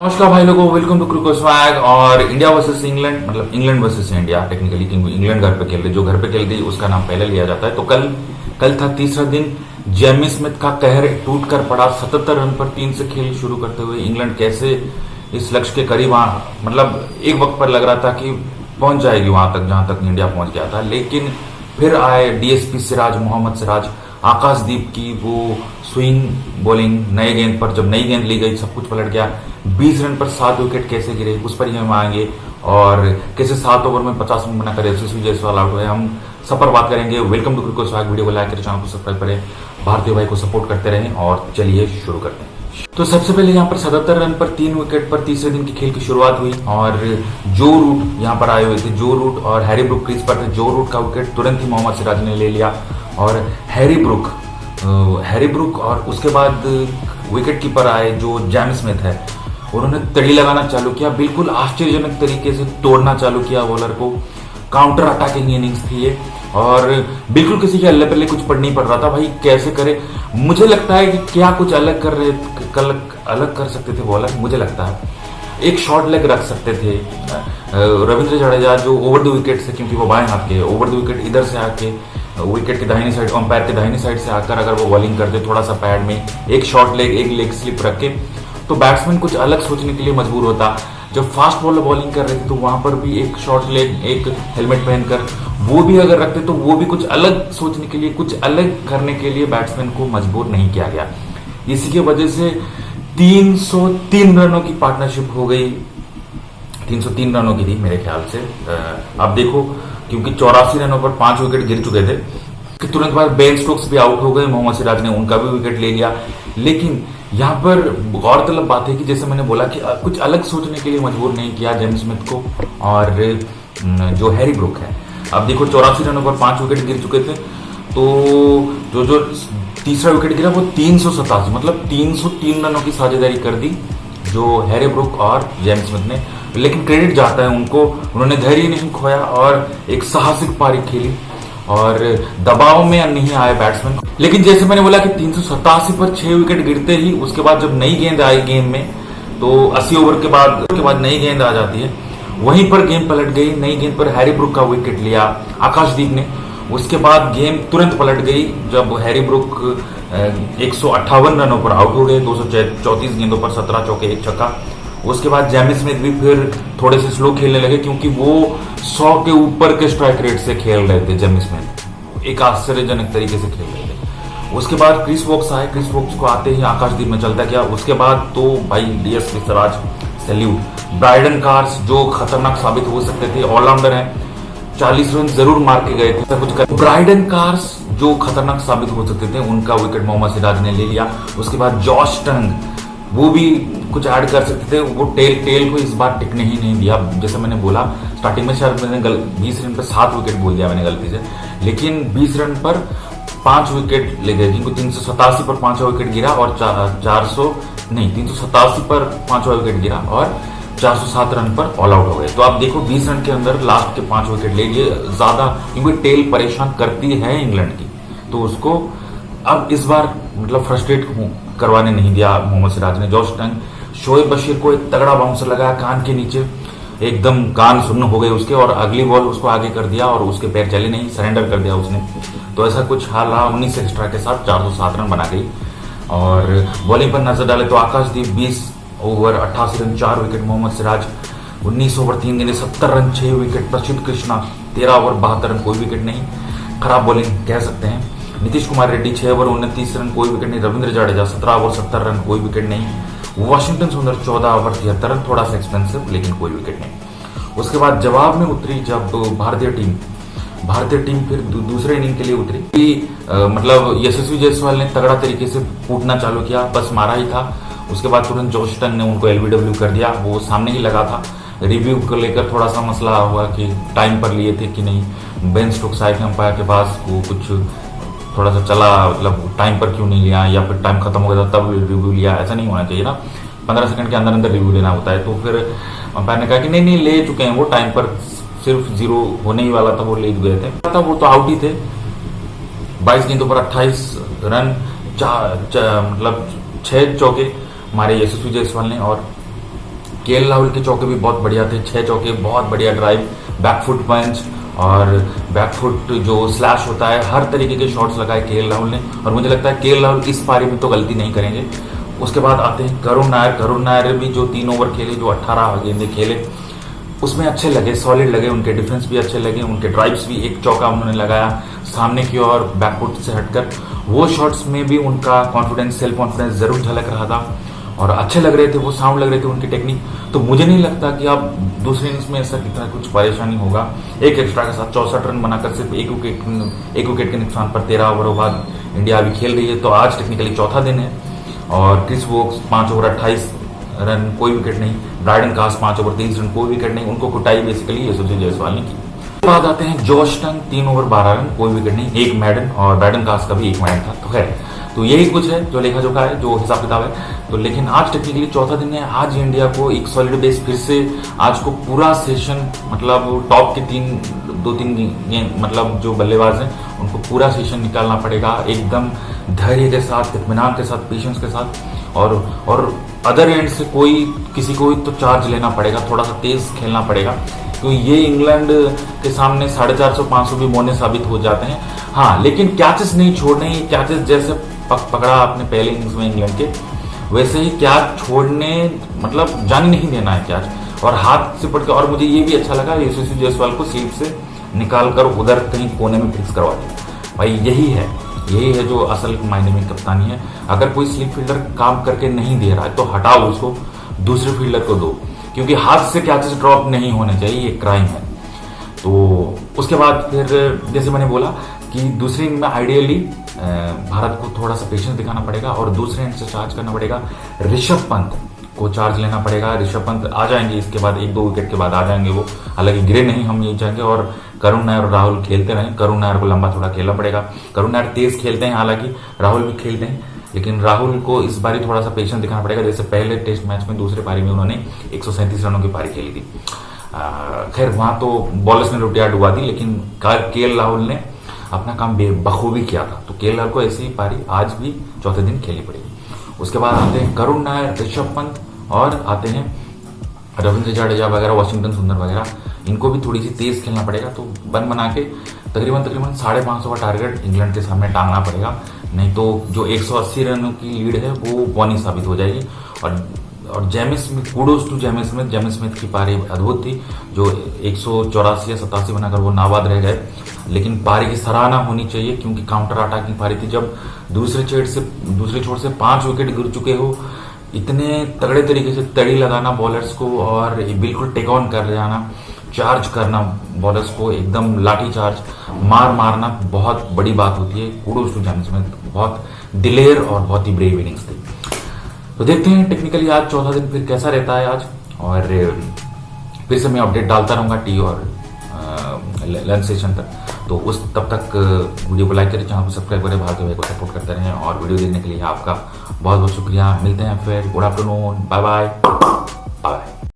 नमस्कार भाई लोगों, वेलकम टू क्रिकेट स्वैग। और इंडिया वर्सेस इंग्लैंड, मतलब इंग्लैंड वर्सेस इंडिया टेक्निकली, क्योंकि इंग्लैंड घर पे खेल रही, जो घर पे खेल रही उसका नाम पहले लिया जाता है। तो कल था तीसरा दिन। जेमी स्मिथ का कहर टूट कर पड़ा। 77 रन पर 3 से खेल शुरू करते हुए इंग्लैंड कैसे इस लक्ष्य के करीब मतलब एक वक्त पर लग रहा था कि पहुंच जाएगी वहां तक जहां तक इंडिया पहुंच गया था। लेकिन फिर आए डीएसपी सिराज, मोहम्मद सिराज, आकाशदीप की वो स्विंग बॉलिंग नए गेंद पर। जब नई गेंद ली गई सब कुछ पलट गया। 20 रन पर 7 विकेट कैसे गिरे उस पर ही हम आएंगे, और कैसे 7 ओवर में 50 रन बनाकर यशस्वी जायसवाल आउट हुए, हम सब पर बात करेंगे। Welcome to cricket swag. Video को लाइक करें, चैनल को सब्सक्राइब करें, भारतीय भाई को सपोर्ट करते रहें। और चलिए शुरू करते हैं। तो सबसे पहले यहाँ पर 77 रन पर 3 विकेट पर तीसरे दिन की खेल की शुरुआत हुई, और जो रूट यहाँ पर आए हुए थे, जो रूट और हैरी ब्रुक क्रीज पर थे। जो रूट का विकेट तुरंत ही मोहम्मद सिराज ने ले लिया, और हैरी ब्रुक और उसके बाद विकेट कीपर आए जो जेमी स्मिथ है, उन्होंने तड़ी लगाना चालू किया। बिल्कुल आश्चर्यजनक तरीके से तोड़ना चालू किया बॉलर को। काउंटर अटैकिंग इनिंग्स थी ये, और बिल्कुल किसी के अल्ले पल्ले कुछ पड़ नहीं पड़ रहा था। भाई कैसे करे, मुझे लगता है कि क्या कुछ अलग कर सकते थे बॉलर। मुझे लगता है एक शॉर्ट लेग रख सकते थे। रविंद्र जडेजा जो ओवर द विकेट से, क्योंकि वो बाएं हाथ के, ओवर द विकेट इधर से आके विकेट की दाहिनी साइड, अंपायर की दाहिनी साइड से आकर अगर वो बॉलिंग करते थोड़ा सा पैड में, एक शॉर्ट लेग एक लेग स्लिप रख के, तो बैट्समैन कुछ अलग सोचने के लिए मजबूर होता। जब फास्ट बॉलर बॉलिंग कर रहे थे तो वहां पर भी एक शॉर्ट लेग, एक हेलमेट पहनकर वो भी अगर रखते तो वो भी कुछ अलग सोचने के लिए, कुछ अलग करने के लिए बैट्समैन को मजबूर नहीं किया गया। इसी की वजह से 303 रनों की पार्टनरशिप हो गई। 303 रनों की थी मेरे ख्याल से। आप देखो, क्योंकि 84 रनों पर 5 विकेट गिर चुके थे, कि तुरंत बाद बेन स्टोक्स भी आउट हो गए। मोहम्मद सिराज ने उनका भी विकेट ले लिया। लेकिन यहाँ पर गौरतलब बात है कि जैसे मैंने बोला कि कुछ अलग सोचने के लिए मजबूर नहीं किया जेमी स्मिथ को और जो हैरी ब्रुक है। अब देखो 84 रनों पर 5 विकेट गिर चुके थे, तो जो तीसरा विकेट गिरा वो 387, मतलब 303 रनों की साझेदारी कर दी जो हैरी ब्रुक और जेमी स्मिथ ने। लेकिन क्रेडिट जाता है उनको, उन्होंने धैर्य नहीं खोया और एक साहसिक पारी खेली, और दबाव में नहीं आए बैट्समैन। लेकिन जैसे मैंने बोला कि 387 पर 6 विकेट गिरते ही उसके बाद जब नई गेंद आई गेम में, तो 80 ओवर के बाद नई गेंद आ जाती है, वहीं पर गेम पलट गई। नई गेंद पर हैरी ब्रुक का विकेट लिया आकाशदीप ने। उसके बाद गेम तुरंत पलट गई जब हैरी ब्रुक 158 रनों पर आउट हो गए, 234 गेंदों पर 17 चौके 1 छक्का। उसके बाद जेमी स्मिथ भी फिर थोड़े से स्लो खेलने लगे, क्योंकि वो 100 के ऊपर के स्ट्राइक रेट से खेल रहे थे। जेमी स्मिथ एक आश्चर्यजनक तरीके से खेल रहे थे। उसके बाद क्रिस वोक्स आए। क्रिस वोक्स को आते ही आकाशदीप में चलता गया। उसके बाद तो भाई DSP Siraj salute. Brydon Carse जो खतरनाक साबित हो सकते थे, ऑलराउंडर हैं, 40 रन जरूर मार के गए थे, कुछ कर। ब्राइडन कार्स जो खतरनाक साबित हो सकते थे, उनका विकेट मोहम्मद सिराज ने ले लिया। उसके बाद जॉश टंग, वो भी कुछ ऐड कर सकते थे। वो टेल को इस बार टिकने ही नहीं दिया। जैसे मैंने बोला स्टार्टिंग में, शायद मैंने 20 रन पर 7 विकेट बोल दिया मैंने गलती से, लेकिन 20 रन पर 5 विकेट ले गए, जिनको 387 पर 5वां विकेट गिरा और 387 पर 5वां विकेट गिरा और 407 रन पर ऑल आउट हो गए। तो आप देखो 20 रन के अंदर लास्ट के 5 विकेट ले लिए ज्यादा, क्योंकि टेल परेशान करती है इंग्लैंड की, तो उसको अब इस बार मतलब फ्रस्ट्रेट करवाने नहीं दिया मोहम्मद सिराज ने। जॉश टंग, शोएब बशीर को एक तगड़ा बाउंसर लगाया कान के नीचे, एकदम कान सुन्न हो गए उसके, और अगली बॉल उसको आगे कर दिया और उसके पैर चले नहीं, सरेंडर कर दिया उसने। तो ऐसा कुछ हाल रहा। 19 एक्स्ट्रा के साथ 407 रन बना गई। और बॉलिंग पर नजर डाले तो Akashdeep 20 over 88 run 4 wicket, Mohammed Siraj 19 over 3 गेंदें 70 run 6 wicket, Prasidh Krishna 13 over 72 run कोई विकेट नहीं, खराब बॉलिंग कह सकते हैं। नीतीश कुमार रेड्डी 6 ओवर 29 रन कोई विकेट नहीं। रविंद्र जडेजा 17 ओवर 70 रन कोई विकेट नहीं। वाशिंगटन सुंदर 14 ओवर 73 रन, थोड़ा सा एक्सपेंसिव लेकिन कोई विकेट नहीं। उसके बाद जवाब में उतरी जब भारतीय टीम फिर दूसरे इनिंग के लिए उतरी कि मतलब यशस्वी जायसवाल ने तगड़ा तरीके से कूटना चालू किया, बस मारा ही था। उसके बाद तुरंत जॉश टंग ने उनको एलबीडब्ल्यू कर दिया, वो सामने ही लगा था। रिव्यू को लेकर थोड़ा सा मसला हुआ कि टाइम पर लिए थे कि नहीं। बेन स्टोक्स आए थे अंपायर के पास, वो कुछ थोड़ा सा चला, मतलब टाइम पर क्यों नहीं लिया, या फिर टाइम खत्म हो गया था तब रिव्यू लिया। ऐसा नहीं होना चाहिए ना, 15 सेकंड के अंदर रिव्यू लेना होता है। तो फिर अंपायर ने कहा कि नहीं ले चुके हैं, वो टाइम पर सिर्फ 0 होने ही वाला था, वो ले गए थे, वो तो आउट ही थे। 22 गेंदों पर 28 रन, मतलब 6 चौके मारे यशस्वी जायसवाल ने, और केएल राहुल के चौके भी बहुत बढ़िया थे, 6 चौके, बहुत बढ़िया ड्राइव, बैकफुट पंच और बैकफुट जो स्लैश होता है, हर तरीके के शॉट्स लगाए केएल राहुल ने। और मुझे लगता है केएल राहुल इस पारी में तो गलती नहीं करेंगे। उसके बाद आते हैं करुण नायर। करुण नायर भी जो 3 ओवर खेले, जो 18 गेंदे खेले, उसमें अच्छे लगे, सॉलिड लगे, उनके डिफेंस भी अच्छे लगे, उनके ड्राइव्स भी, एक चौका उन्होंने लगाया सामने की ओर बैकफुट से हटकर, वो शॉट्स में भी उनका कॉन्फिडेंस, सेल्फ कॉन्फिडेंस जरूर झलक रहा था और अच्छे लग रहे थे, वो साउंड लग रहे थे उनकी टेक्निक। तो मुझे नहीं लगता कि अब दूसरे इनिंग्स में ऐसा कितना कुछ परेशानी होगा। एक एक्स्ट्रा के साथ 64 रन बनाकर सिर्फ एक विकेट के नुकसान पर 13 ओवरों बाद इंडिया अभी खेल रही है। तो आज टेक्निकली चौथा दिन है और क्रिस वोक्स 5 ओवर 28 रन, कोई विकेट नहीं। ब्रायडन कास 5 ओवर 23 रन, कोई विकेट नहीं। उनको कुटाई बेसिकली यशस्वी जायसवाल ने की। बाद आते हैं जॉश टंग, 3 ओवर 12 रन, कोई विकेट नहीं, एक मैडन, और ब्रायडन कास का भी एक मैडन था। तो खैर, तो यही कुछ है जो लेखा जोखा है, जो हिसाब किताब है। तो लेकिन आज टेक्निकली चौथा दिन है, आज इंडिया को एक सॉलिड बेस फिर से, आज को पूरा सेशन, मतलब टॉप के 2-3 मतलब जो बल्लेबाज हैं उनको पूरा सेशन निकालना पड़ेगा एकदम धैर्य के साथ, इत्मीनान के साथ, पेशेंस के साथ। और अदर एंड से किसी को तो चार्ज लेना पड़ेगा, थोड़ा सा तेज खेलना पड़ेगा, तो ये इंग्लैंड के सामने 450-500 भी मोने साबित हो जाते हैं। हाँ, लेकिन कैचेस नहीं छोड़ने, कैचेस जैसे पकड़ा आपने पहले इनिंग्स में इंग्लैंड के, वैसे ही कैच छोड़ने, मतलब जाने नहीं देना है कैच, और हाथ से पड़ के। और मुझे ये भी अच्छा लगा यशस्वी जायसवाल को स्लीप से निकाल कर उधर कहीं कोने में फिक्स करवा दिया। भाई यही है जो असल मायने में कप्तानी है। अगर कोई स्लीप फील्डर काम करके नहीं दे रहा है तो हटाओ उसको, दूसरे फील्डर को दो, क्योंकि हाथ से कैचेस ड्रॉप नहीं होने चाहिए, ये क्राइम है। तो उसके बाद फिर जैसे मैंने बोला कि दूसरी इनिंग में आइडियली भारत को थोड़ा सा पेशेंस दिखाना पड़ेगा और दूसरे एंड से चार्ज करना पड़ेगा। ऋषभ पंत को चार्ज लेना पड़ेगा। ऋषभ पंत आ जाएंगे इसके बाद, 1-2 विकेट के बाद आ जाएंगे वो, हालांकि गिरे नहीं, हम यही चाहेंगे। और करुण नायर और राहुल खेलते रहें। करुण नायर को लंबा थोड़ा खेलना पड़ेगा। करुण नायर तेज खेलते हैं, हालांकि राहुल भी खेलते हैं, लेकिन राहुल को इस बारी थोड़ा सा पेशेंस दिखाना पड़ेगा। जैसे पहले टेस्ट मैच में दूसरे पारी में उन्होंने 137 रनों की पारी खेली थी। खैर वहां तो बॉलर्स ने लुटिया डुबा दी, लेकिन केएल राहुल ने अपना काम बखूबी किया था। तो केएल राहुल को ऐसी ही पारी आज भी चौथे दिन खेलनी पड़ेगी। उसके बाद आते हैं करुण नायर, ऋषभ पंत, और आते हैं रविंद्र जडेजा वगैरह, वाशिंगटन सुंदर वगैरह। इनको भी थोड़ी सी तेज खेलना पड़ेगा। तो बन बना के तकरीबन 550 का टारगेट इंग्लैंड के सामने टांगना पड़ेगा, नहीं तो जो 180 रनों की लीड है वो बौनी साबित हो जाएगी। और Jamie Smith, kudos to Jamie Smith की पारी अद्भुत थी, जो 184 या 87 बनाकर वो नाबाद रह गए। लेकिन पारी की सराहना होनी चाहिए, क्योंकि काउंटर अटैकिंग पारी थी। जब दूसरे छोर से 5 विकेट गिर चुके हो, इतने तगड़े तरीके से तड़ी लगाना बॉलर्स को और बिल्कुल टेक ऑन कर जाना, चार्ज करना बॉलर्स को, एकदम लाठी चार्ज मारना बहुत बड़ी बात होती है। कूडोज टू जेमी स्मिथ, बहुत दिलेर और बहुत ही ब्रेव इनिंग्स थी। तो देखते हैं टेक्निकली आज चौथा दिन फिर कैसा रहता है आज, और फिर से मैं अपडेट डालता रहूंगा टी और लंच सेशन तक। तो तब तक वीडियो को लाइक करें, चैनल को सब्सक्राइब करें, भारत भाई को सपोर्ट करते रहें, और वीडियो देखने के लिए आपका बहुत बहुत शुक्रिया। मिलते हैं फिर, गुड आफ्टरनून, बाय बाय।